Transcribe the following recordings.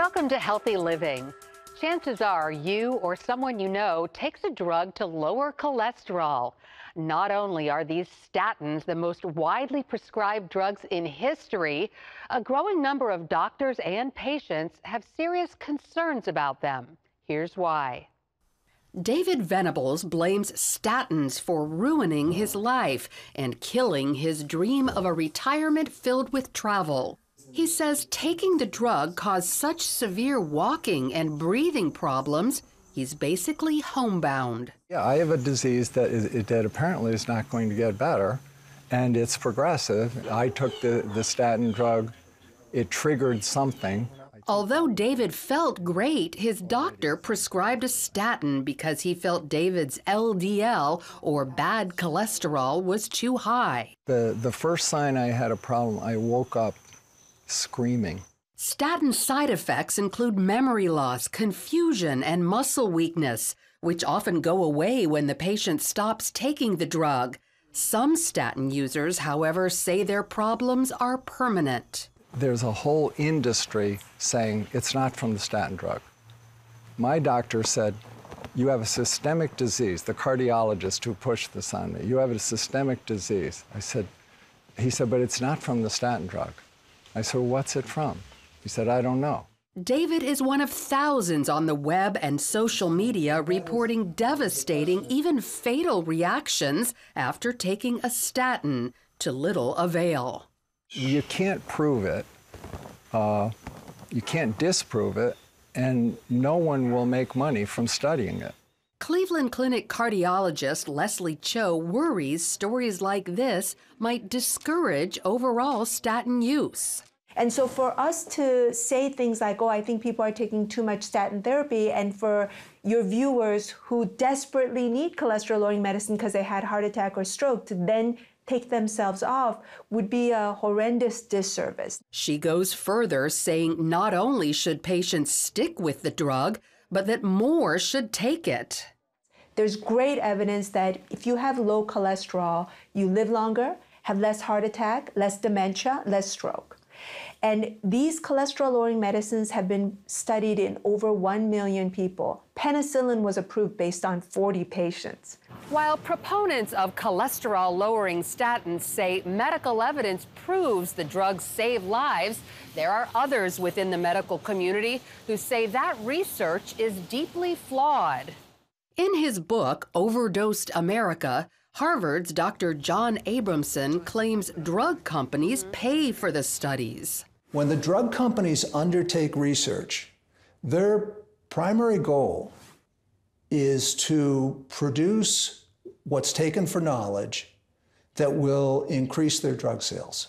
Welcome to Healthy Living. Chances are you or someone you know takes a drug to lower cholesterol. Not only are these statins the most widely prescribed drugs in history, a growing number of doctors and patients have serious concerns about them. Here's why. David Venables blames statins for ruining his life and killing his dream of a retirement filled with travel. He says taking the drug caused such severe walking and breathing problems, he's basically homebound. Yeah, I have a disease that apparently is not going to get better, and it's progressive. I took the statin drug. It triggered something. Although David felt great, his doctor prescribed a statin because he felt David's LDL, or bad cholesterol, was too high. The first sign I had a problem, I woke up screaming. Statin side effects include memory loss, confusion, and muscle weakness, which often go away when the patient stops taking the drug. Some statin users, however, say their problems are permanent. There's a whole industry saying it's not from the statin drug. My doctor said, you have a systemic disease, the cardiologist who pushed this on me. You have a systemic disease. He said, but it's not from the statin drug. I said, well, what's it from? He said, I don't know. David is one of thousands on the web and social media reporting devastating, even fatal reactions after taking a statin, to little avail. You can't prove it, you can't disprove it, and no one will make money from studying it. Cleveland Clinic cardiologist Leslie Cho worries stories like this might discourage overall statin use. And so for us to say things like, oh, I think people are taking too much statin therapy, and for your viewers who desperately need cholesterol-lowering medicine because they had heart attack or stroke to then take themselves off would be a horrendous disservice. She goes further, saying not only should patients stick with the drug, but that more should take it. There's great evidence that if you have low cholesterol, you live longer, have less heart attack, less dementia, less stroke. And these cholesterol-lowering medicines have been studied in over 1 million people. Penicillin was approved based on 40 patients. While proponents of cholesterol-lowering statins say medical evidence proves the drugs save lives, there are others within the medical community who say that research is deeply flawed. In his book, Overdosed America, Harvard's Dr. John Abramson claims drug companies pay for the studies. When the drug companies undertake research, their primary goal is to produce what's taken for knowledge that will increase their drug sales.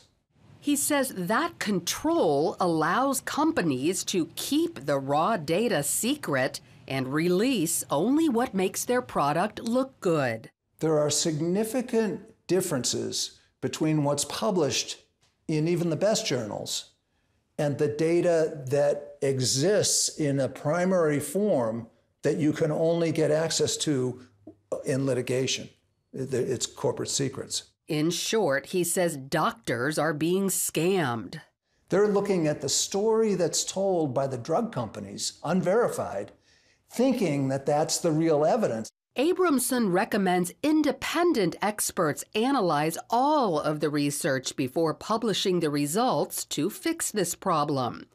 He says that control allows companies to keep the raw data secret and release only what makes their product look good. There are significant differences between what's published in even the best journals and the data that exists in a primary form that you can only get access to in litigation. It's corporate secrets. In short, he says doctors are being scammed. They're looking at the story that's told by the drug companies, unverified, thinking that that's the real evidence. Abramson recommends independent experts analyze all of the research before publishing the results to fix this problem.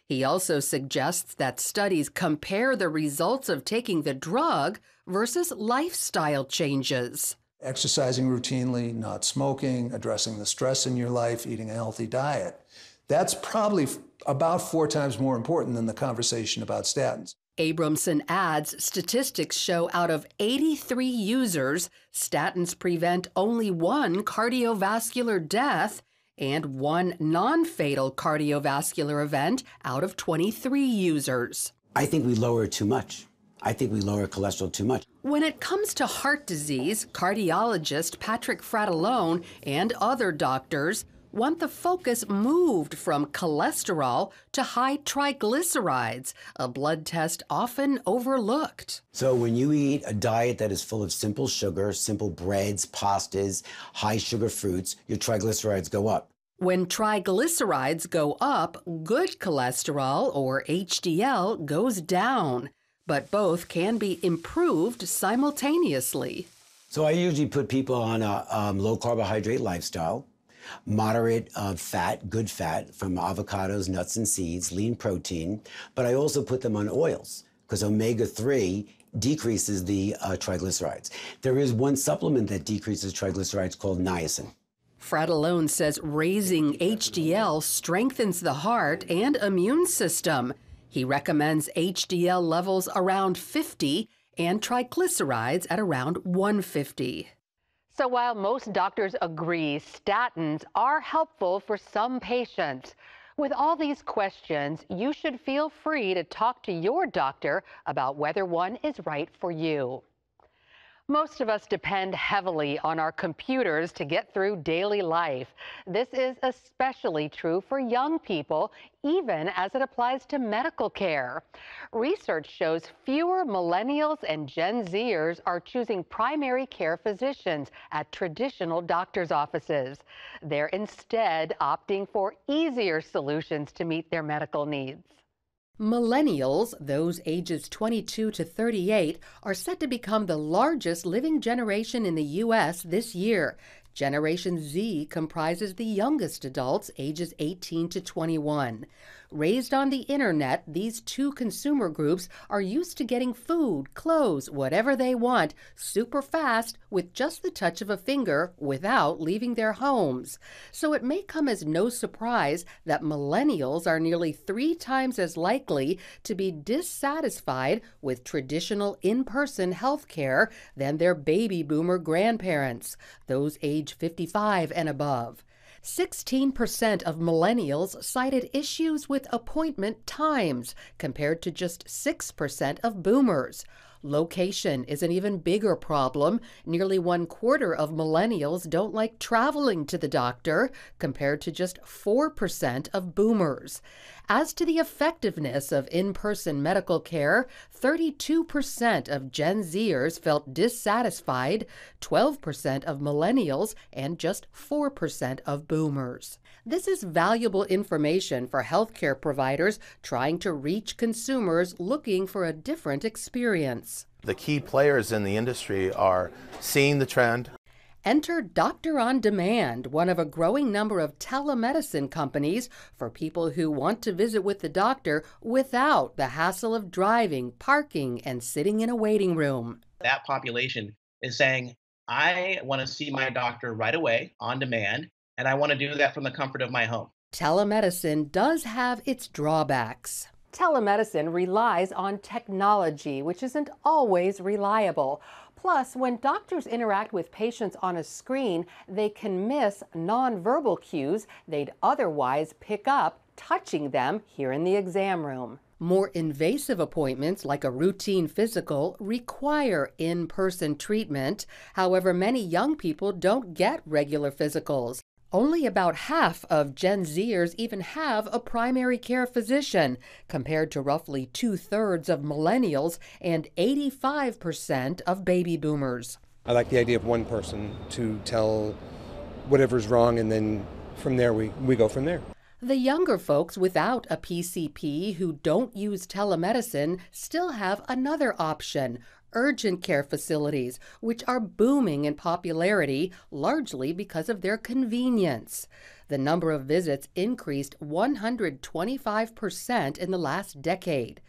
He also suggests that studies compare the results of taking the drug versus lifestyle changes. Exercising routinely, not smoking, addressing the stress in your life, eating a healthy diet. That's probably about 4 times more important than the conversation about statins. Abramson adds statistics show out of 83 users, statins prevent only 1 cardiovascular death and 1 non-fatal cardiovascular event out of 23 users. I think we lower it too much. I think we lower cholesterol too much. When it comes to heart disease, cardiologist Patrick Fratellone and other doctors want the focus moved from cholesterol to high triglycerides, a blood test often overlooked. So when you eat a diet that is full of simple sugar, simple breads, pastas, high sugar fruits, your triglycerides go up. When triglycerides go up, good cholesterol, or HDL, goes down. But both can be improved simultaneously. So I usually put people on a low carbohydrate lifestyle, moderate fat, good fat from avocados, nuts, and seeds, lean protein. But I also put them on oils because omega-3 decreases the triglycerides. There is one supplement that decreases triglycerides called niacin. Fred Alone says raising HDL strengthens the heart and immune system. He recommends HDL levels around 50 and triglycerides at around 150. So while most doctors agree statins are helpful for some patients, with all these questions, you should feel free to talk to your doctor about whether one is right for you. Most of us depend heavily on our computers to get through daily life. This is especially true for young people, even as it applies to medical care. Research shows fewer millennials and Gen Zers are choosing primary care physicians at traditional doctor's offices. They're instead opting for easier solutions to meet their medical needs. Millennials, those ages 22 to 38, are set to become the largest living generation in the U.S. this year. Generation Z comprises the youngest adults, ages 18 to 21. Raised on the internet, these two consumer groups are used to getting food, clothes, whatever they want, super fast with just the touch of a finger without leaving their homes. So it may come as no surprise that millennials are nearly 3 times as likely to be dissatisfied with traditional in-person health care than their baby boomer grandparents, those age 55 and above. 16% of millennials cited issues with appointment times, compared to just 6% of boomers. Location is an even bigger problem. Nearly 1/4 of millennials don't like traveling to the doctor, compared to just 4% of boomers. As to the effectiveness of in-person medical care, 32% of Gen Zers felt dissatisfied, 12% of millennials, and just 4% of boomers. This is valuable information for healthcare providers trying to reach consumers looking for a different experience. The key players in the industry are seeing the trend. Enter Doctor on Demand, one of a growing number of telemedicine companies for people who want to visit with the doctor without the hassle of driving, parking, and sitting in a waiting room. That population is saying, I want to see my doctor right away, on demand, and I want to do that from the comfort of my home. Telemedicine does have its drawbacks. Telemedicine relies on technology, which isn't always reliable. Plus, when doctors interact with patients on a screen, they can miss nonverbal cues they'd otherwise pick up touching them here in the exam room. More invasive appointments, like a routine physical, require in-person treatment. However, many young people don't get regular physicals. Only about half of Gen Zers even have a primary care physician, compared to roughly 2/3 of millennials and 85% of baby boomers. I like the idea of one person to tell whatever's wrong, and then from there we go from there. The younger folks without a PCP who don't use telemedicine still have another option: urgent care facilities, which are booming in popularity, largely because of their convenience. The number of visits increased 125% in the last decade.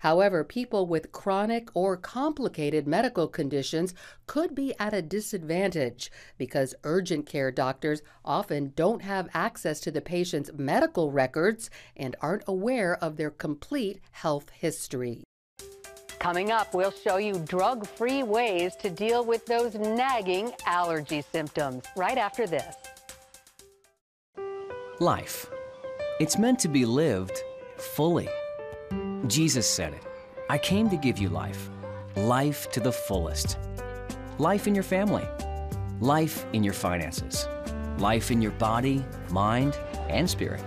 However, people with chronic or complicated medical conditions could be at a disadvantage because urgent care doctors often don't have access to the patient's medical records and aren't aware of their complete health history. Coming up, we'll show you drug-free ways to deal with those nagging allergy symptoms right after this. Life. It's meant to be lived fully. Jesus said it. I came to give you life. Life to the fullest. Life in your family. Life in your finances. Life in your body, mind, and spirit.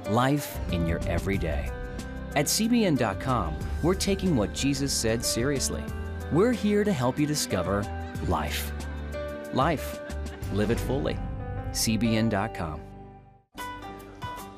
Life in your everyday. At CBN.com, we're taking what Jesus said seriously. We're here to help you discover life. Life. Live it fully. CBN.com.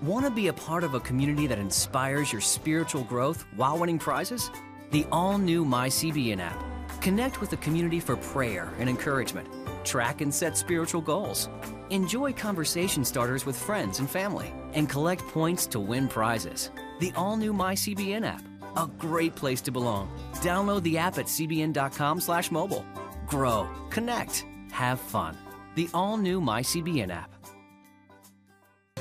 Want to be a part of a community that inspires your spiritual growth while winning prizes? The all-new MyCBN app. Connect with the community for prayer and encouragement. Track and set spiritual goals. Enjoy conversation starters with friends and family. And collect points to win prizes. The all-new MyCBN app. A great place to belong. Download the app at cbn.com/mobile. Grow, connect, have fun. The all-new MyCBN app.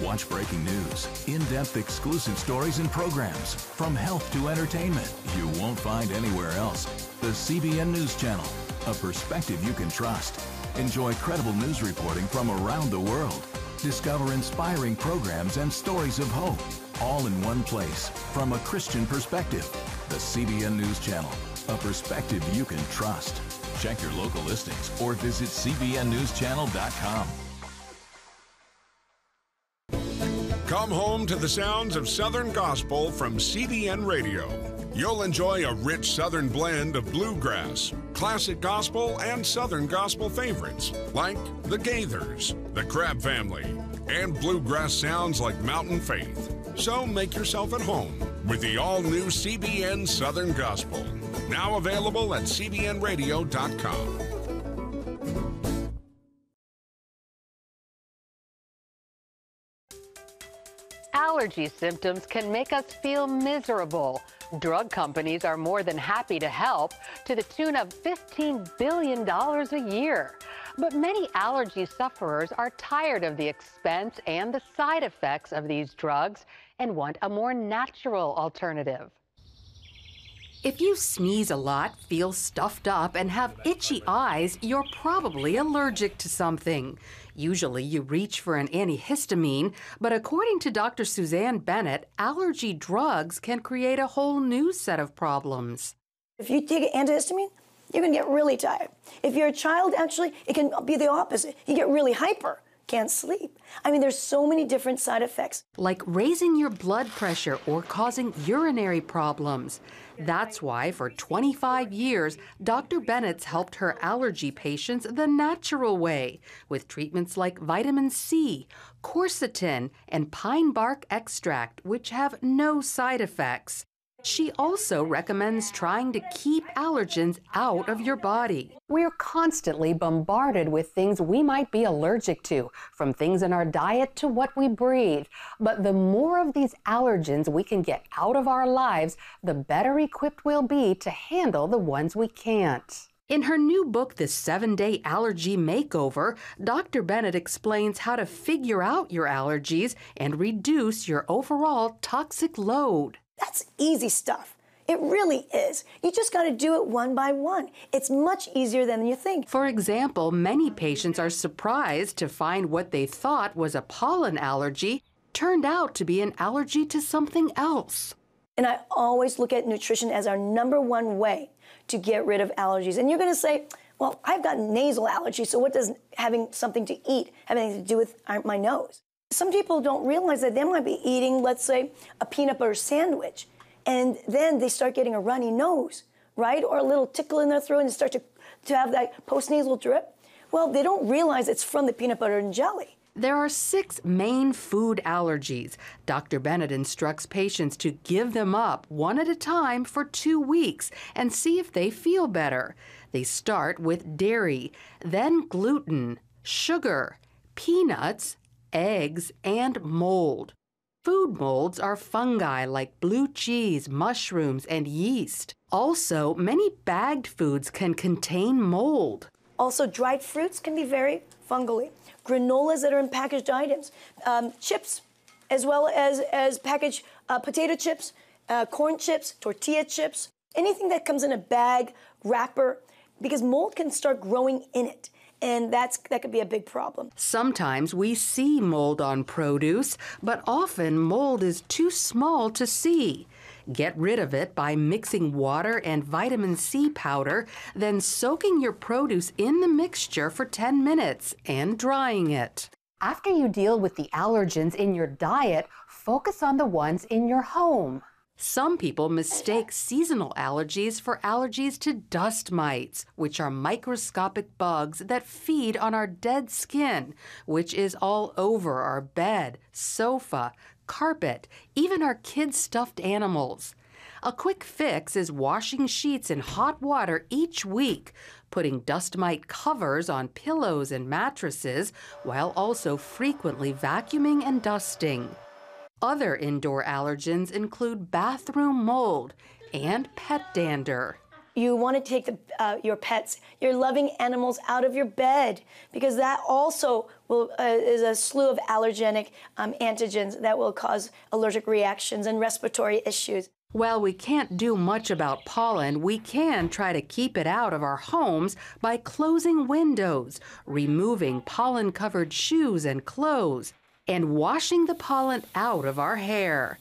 Watch breaking news, in-depth exclusive stories and programs, from health to entertainment, you won't find anywhere else. The CBN News Channel, a perspective you can trust. Enjoy credible news reporting from around the world. Discover inspiring programs and stories of hope, all in one place, from a Christian perspective. The CBN News Channel, a perspective you can trust. Check your local listings or visit cbnnewschannel.com. Come home to the sounds of Southern Gospel from CBN Radio. You'll enjoy a rich Southern blend of bluegrass, classic gospel, and Southern gospel favorites like the Gaithers, the Crab Family, and bluegrass sounds like Mountain Faith. So make yourself at home with the all-new CBN Southern Gospel, now available at cbnradio.com. Allergy symptoms can make us feel miserable. Drug companies are more than happy to help, to the tune of $15 billion a year. But many allergy sufferers are tired of the expense and the side effects of these drugs and want a more natural alternative. If you sneeze a lot, feel stuffed up, and have itchy eyes, you're probably allergic to something. Usually you reach for an antihistamine, but according to Dr. Suzanne Bennett, allergy drugs can create a whole new set of problems. If you take an antihistamine, you're going to get really tired. If you're a child, actually, it can be the opposite. You get really hyper, can't sleep. I mean, there's so many different side effects. Like raising your blood pressure or causing urinary problems. That's why for 25 years, Dr. Bennett's helped her allergy patients the natural way with treatments like vitamin C, quercetin, and pine bark extract, which have no side effects. She also recommends trying to keep allergens out of your body. We're constantly bombarded with things we might be allergic to, from things in our diet to what we breathe. But the more of these allergens we can get out of our lives, the better equipped we'll be to handle the ones we can't. In her new book, The 7-Day Allergy Makeover, Dr. Bennett explains how to figure out your allergies and reduce your overall toxic load. That's easy stuff. It really is. You just got to do it one by one. It's much easier than you think. For example, many patients are surprised to find what they thought was a pollen allergy turned out to be an allergy to something else. And I always look at nutrition as our #1 way to get rid of allergies. And you're going to say, well, I've got nasal allergy, so what does having something to eat have anything to do with my nose? Some people don't realize that they might be eating, let's say, a peanut butter sandwich, and then they start getting a runny nose, right? Or a little tickle in their throat and start to have that postnasal drip. Well, they don't realize it's from the peanut butter and jelly. There are 6 main food allergies. Dr. Bennett instructs patients to give them up one at a time for 2 weeks and see if they feel better. They start with dairy, then gluten, sugar, peanuts, eggs, and mold. Food molds are fungi like blue cheese, mushrooms, and yeast. Also, many bagged foods can contain mold. Also, dried fruits can be very fungally. Granolas that are in packaged items, chips, as well as packaged potato chips, corn chips, tortilla chips, anything that comes in a bag, wrapper, because mold can start growing in it. And that could be a big problem. Sometimes we see mold on produce, but often mold is too small to see. Get rid of it by mixing water and vitamin C powder, then soaking your produce in the mixture for 10 minutes and drying it. After you deal with the allergens in your diet, focus on the ones in your home. Some people mistake seasonal allergies for allergies to dust mites, which are microscopic bugs that feed on our dead skin, which is all over our bed, sofa, carpet, even our kids' stuffed animals. A quick fix is washing sheets in hot water each week, putting dust mite covers on pillows and mattresses, while also frequently vacuuming and dusting. Other indoor allergens include bathroom mold and pet dander. You want to take your pets, your loving animals out of your bed, because that also is a slew of allergenic antigens that will cause allergic reactions and respiratory issues. While we can't do much about pollen, we can try to keep it out of our homes by closing windows, removing pollen-covered shoes and clothes, and washing the pollen out of our hair.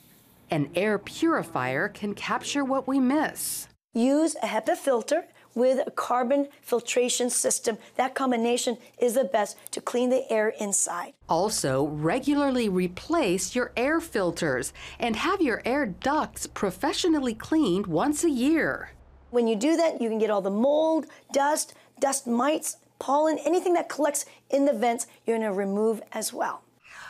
An air purifier can capture what we miss. Use a HEPA filter with a carbon filtration system. That combination is the best to clean the air inside. Also, regularly replace your air filters and have your air ducts professionally cleaned once a year. When you do that, you can get all the mold, dust mites, pollen, anything that collects in the vents, you're going to remove as well.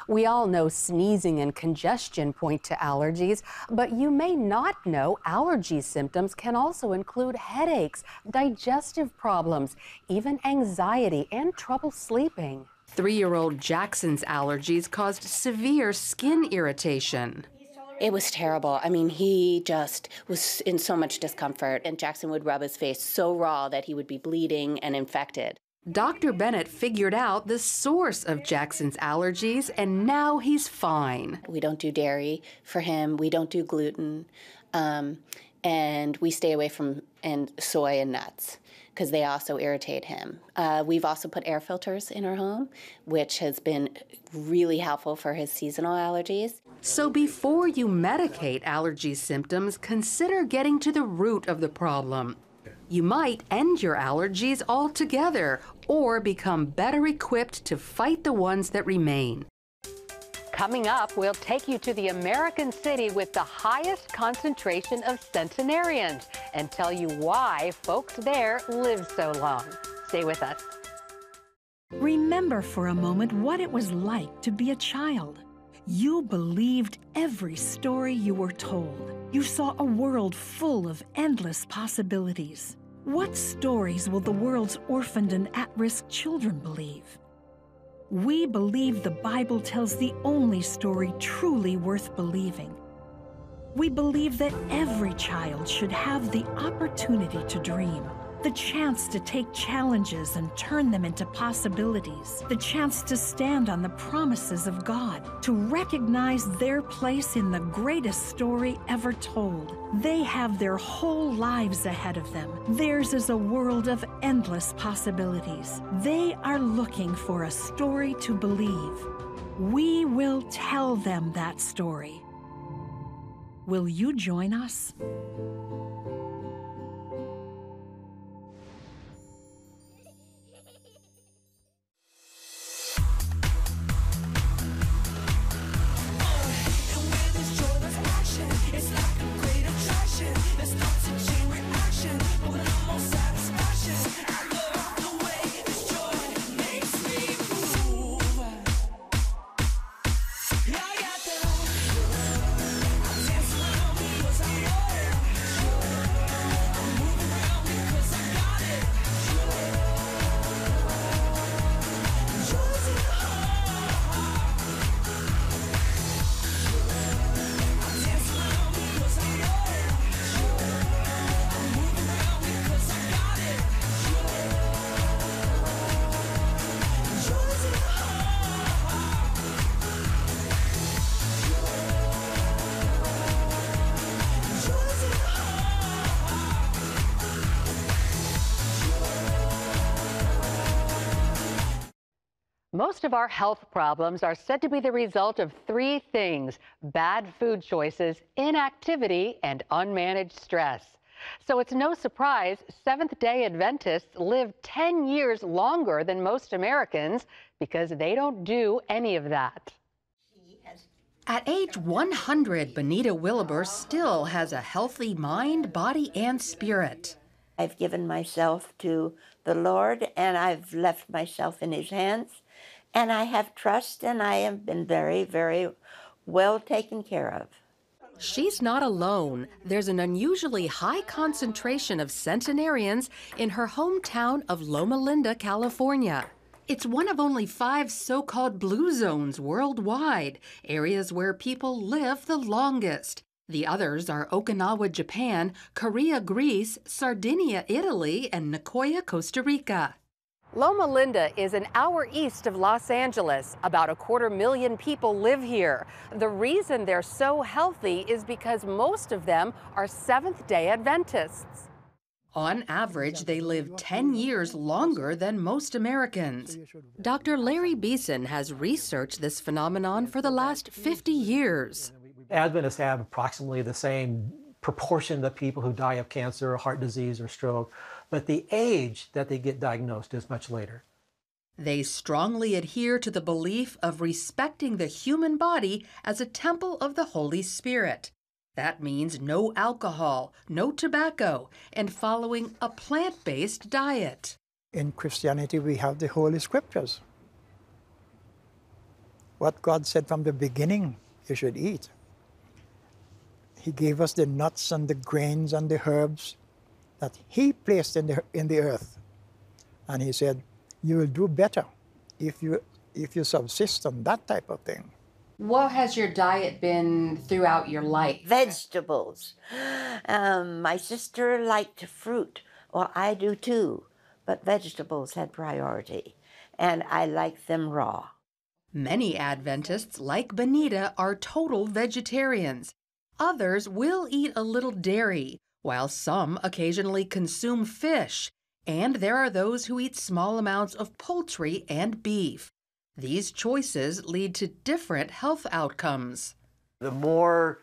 We all know sneezing and congestion point to allergies, but you may not know allergy symptoms can also include headaches, digestive problems, even anxiety and trouble sleeping. 3-year-old Jackson's allergies caused severe skin irritation. It was terrible. I mean, he just was in so much discomfort, and Jackson would rub his face so raw that he would be bleeding and infected. Dr. Bennett figured out the source of Jackson's allergies, and now he's fine. We don't do dairy for him. We don't do gluten. And we stay away from soy and nuts because they also irritate him. We've also put air filters in our home, which has been really helpful for his seasonal allergies. So before you medicate allergy symptoms, consider getting to the root of the problem. You might end your allergies altogether or become better equipped to fight the ones that remain. Coming up, we'll take you to the American city with the highest concentration of centenarians and tell you why folks there live so long. Stay with us. Remember for a moment what it was like to be a child. You believed every story you were told. You saw a world full of endless possibilities. What stories will the world's orphaned and at-risk children believe? We believe the Bible tells the only story truly worth believing. We believe that every child should have the opportunity to dream, the chance to take challenges and turn them into possibilities, the chance to stand on the promises of God, to recognize their place in the greatest story ever told. They have their whole lives ahead of them. Theirs is a world of endless possibilities. They are looking for a story to believe. We will tell them that story. Will you join us? Most of our health problems are said to be the result of 3 things: bad food choices, inactivity, and unmanaged stress. So it's no surprise Seventh-day Adventists live 10 years longer than most Americans because they don't do any of that. At age 100, Benita Williber still has a healthy mind, body, and spirit. I've given myself to the Lord, and I've left myself in His hands, and I have trust, and I have been very, very well taken care of. She's not alone. There's an unusually high concentration of centenarians in her hometown of Loma Linda, California. It's one of only 5 so-called blue zones worldwide, areas where people live the longest. The others are Okinawa, Japan, Korea, Greece, Sardinia, Italy, and Nicoya, Costa Rica. Loma Linda is an hour east of Los Angeles. About 250,000 people live here. The reason they're so healthy is because most of them are Seventh-day Adventists. On average, they live 10 years longer than most Americans. Dr. Larry Beeson has researched this phenomenon for the last 50 years. Adventists have approximately the same proportion of people who die of cancer, heart disease, or stroke, but the age that they get diagnosed is much later. They strongly adhere to the belief of respecting the human body as a temple of the Holy Spirit. That means no alcohol, no tobacco, and following a plant-based diet. In Christianity, we have the Holy Scriptures. What God said from the beginning, you should eat. He gave us the nuts and the grains and the herbs that He placed in the earth. And He said, you will do better if you subsist on that type of thing. What has your diet been throughout your life? Vegetables. My sister liked fruit. Well, I do too, but vegetables had priority, and I like them raw. Many Adventists, like Benita, are total vegetarians. Others will eat a little dairy, while some occasionally consume fish. And there are those who eat small amounts of poultry and beef. These choices lead to different health outcomes. The more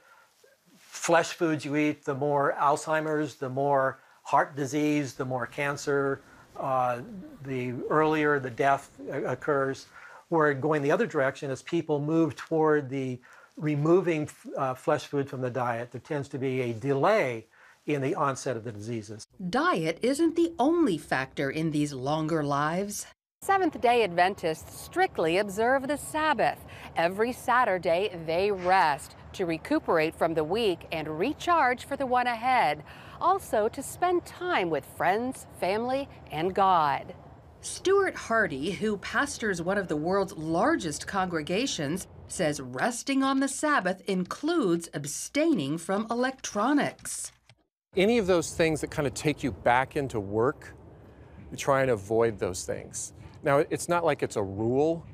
flesh foods you eat, the more Alzheimer's, the more heart disease, the more cancer, the earlier the death occurs. We're going the other direction as people move toward the removing flesh food from the diet. There tends to be a delay in the onset of the diseases. Diet isn't the only factor in these longer lives. Seventh-day Adventists strictly observe the Sabbath. Every Saturday, they rest to recuperate from the week and recharge for the one ahead. Also, to spend time with friends, family, and God. Stuart Hardy, who pastors one of the world's largest congregations, says resting on the Sabbath includes abstaining from electronics. Any of those things that kind of take you back into work, you try and avoid those things. Now, it's not like it's a rule,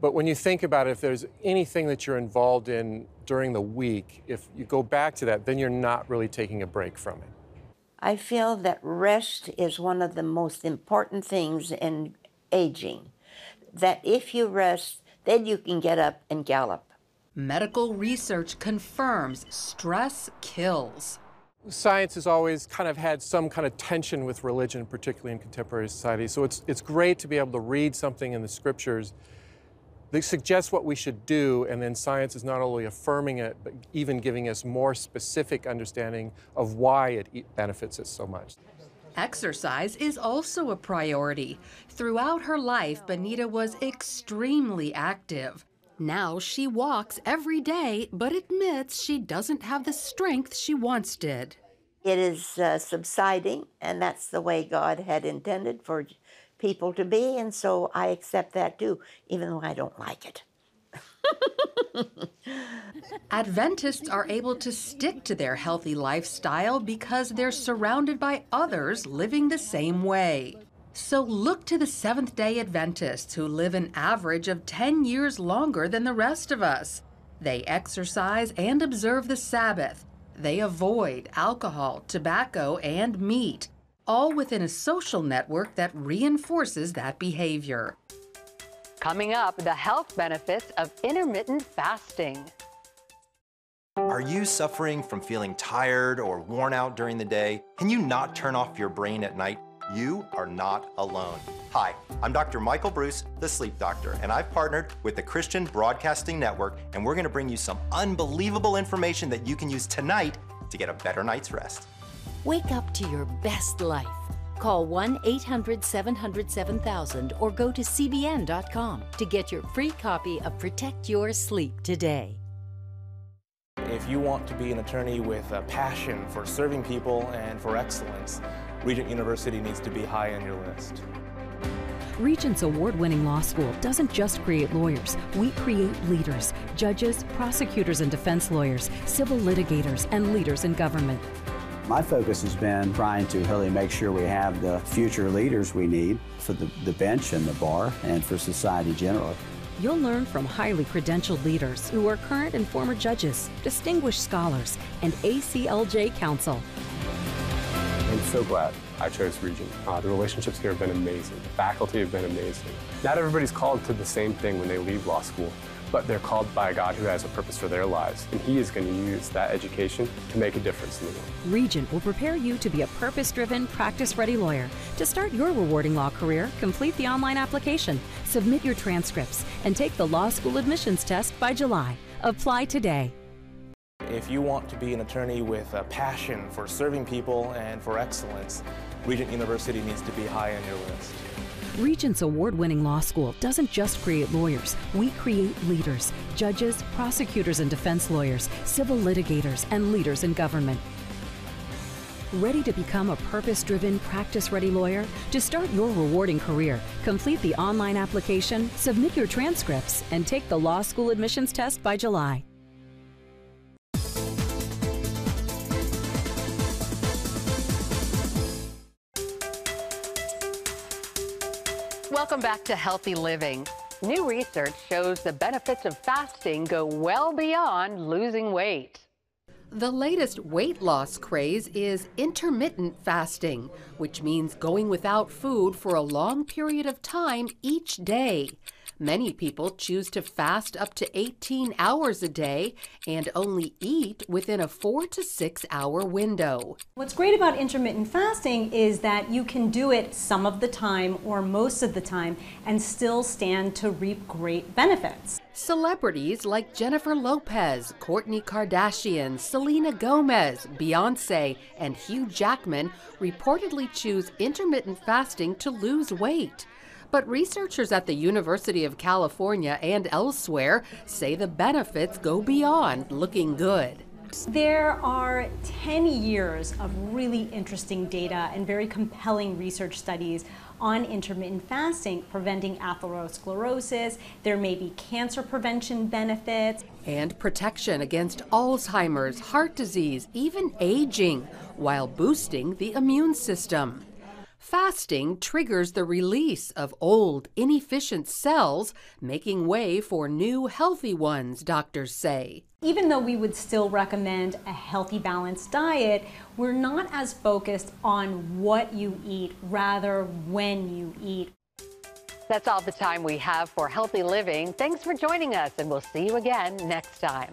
but when you think about it, if there's anything that you're involved in during the week, if you go back to that, then you're not really taking a break from it. I feel that rest is one of the most important things in aging. That if you rest, then you can get up and gallop. Medical research confirms stress kills. Science has always kind of had some kind of tension with religion, particularly in contemporary society. So it's great to be able to read something in the scriptures that suggests what we should do, and then science is not only affirming it, but even giving us more specific understanding of why it benefits us so much. Exercise is also a priority. Throughout her life, Benita was extremely active. Now she walks every day, but admits she doesn't have the strength she once did. It is subsiding, and that's the way God had intended for people to be, and so I accept that too, even though I don't like it. Adventists are able to stick to their healthy lifestyle because they're surrounded by others living the same way. So look to the Seventh-day Adventists who live an average of 10 years longer than the rest of us. They exercise and observe the Sabbath. They avoid alcohol, tobacco, and meat, all within a social network that reinforces that behavior. Coming up, the health benefits of intermittent fasting. Are you suffering from feeling tired or worn out during the day? Can you not turn off your brain at night? You are not alone. Hi, I'm Dr. Michael Bruce, the sleep doctor, and I've partnered with the Christian Broadcasting Network, and we're gonna bring you some unbelievable information that you can use tonight to get a better night's rest. Wake up to your best life. Call 1-800-700-7000 or go to cbn.com to get your free copy of Protect Your Sleep today. If you want to be an attorney with a passion for serving people and for excellence, Regent University needs to be high on your list. Regent's award-winning law school doesn't just create lawyers. We create leaders, judges, prosecutors and defense lawyers, civil litigators, and leaders in government. My focus has been trying to really make sure we have the future leaders we need for the bench and the bar and for society generally. You'll learn from highly credentialed leaders who are current and former judges, distinguished scholars, and ACLJ counsel. I'm so glad I chose Regent. The relationships here have been amazing. The faculty have been amazing. Not everybody's called to the same thing when they leave law school, but they're called by a God who has a purpose for their lives, and He is going to use that education to make a difference in the world. Regent will prepare you to be a purpose-driven, practice-ready lawyer. To start your rewarding law career, complete the online application, submit your transcripts, and take the law school admissions test by July. Apply today. If you want to be an attorney with a passion for serving people and for excellence, Regent University needs to be high on your list. Regent's award-winning law school doesn't just create lawyers. We create leaders, judges, prosecutors and defense lawyers, civil litigators, and leaders in government. Ready to become a purpose-driven, practice-ready lawyer? To start your rewarding career, complete the online application, submit your transcripts, and take the law school admissions test by July. Welcome back to Healthy Living. New research shows the benefits of fasting go well beyond losing weight. The latest weight loss craze is intermittent fasting, which means going without food for a long period of time each day. Many people choose to fast up to 18 hours a day and only eat within a 4 to 6 hour window. What's great about intermittent fasting is that you can do it some of the time or most of the time and still stand to reap great benefits. Celebrities like Jennifer Lopez, Kourtney Kardashian, Selena Gomez, Beyonce, and Hugh Jackman reportedly choose intermittent fasting to lose weight. But researchers at the University of California and elsewhere say the benefits go beyond looking good. There are 10 years of really interesting data and very compelling research studies on intermittent fasting, preventing atherosclerosis. There may be cancer prevention benefits. And protection against Alzheimer's, heart disease, even aging, while boosting the immune system. Fasting triggers the release of old, inefficient cells, making way for new, healthy ones, doctors say. Even though we would still recommend a healthy, balanced diet, we're not as focused on what you eat, rather when you eat. That's all the time we have for Healthy Living. Thanks for joining us, and we'll see you again next time.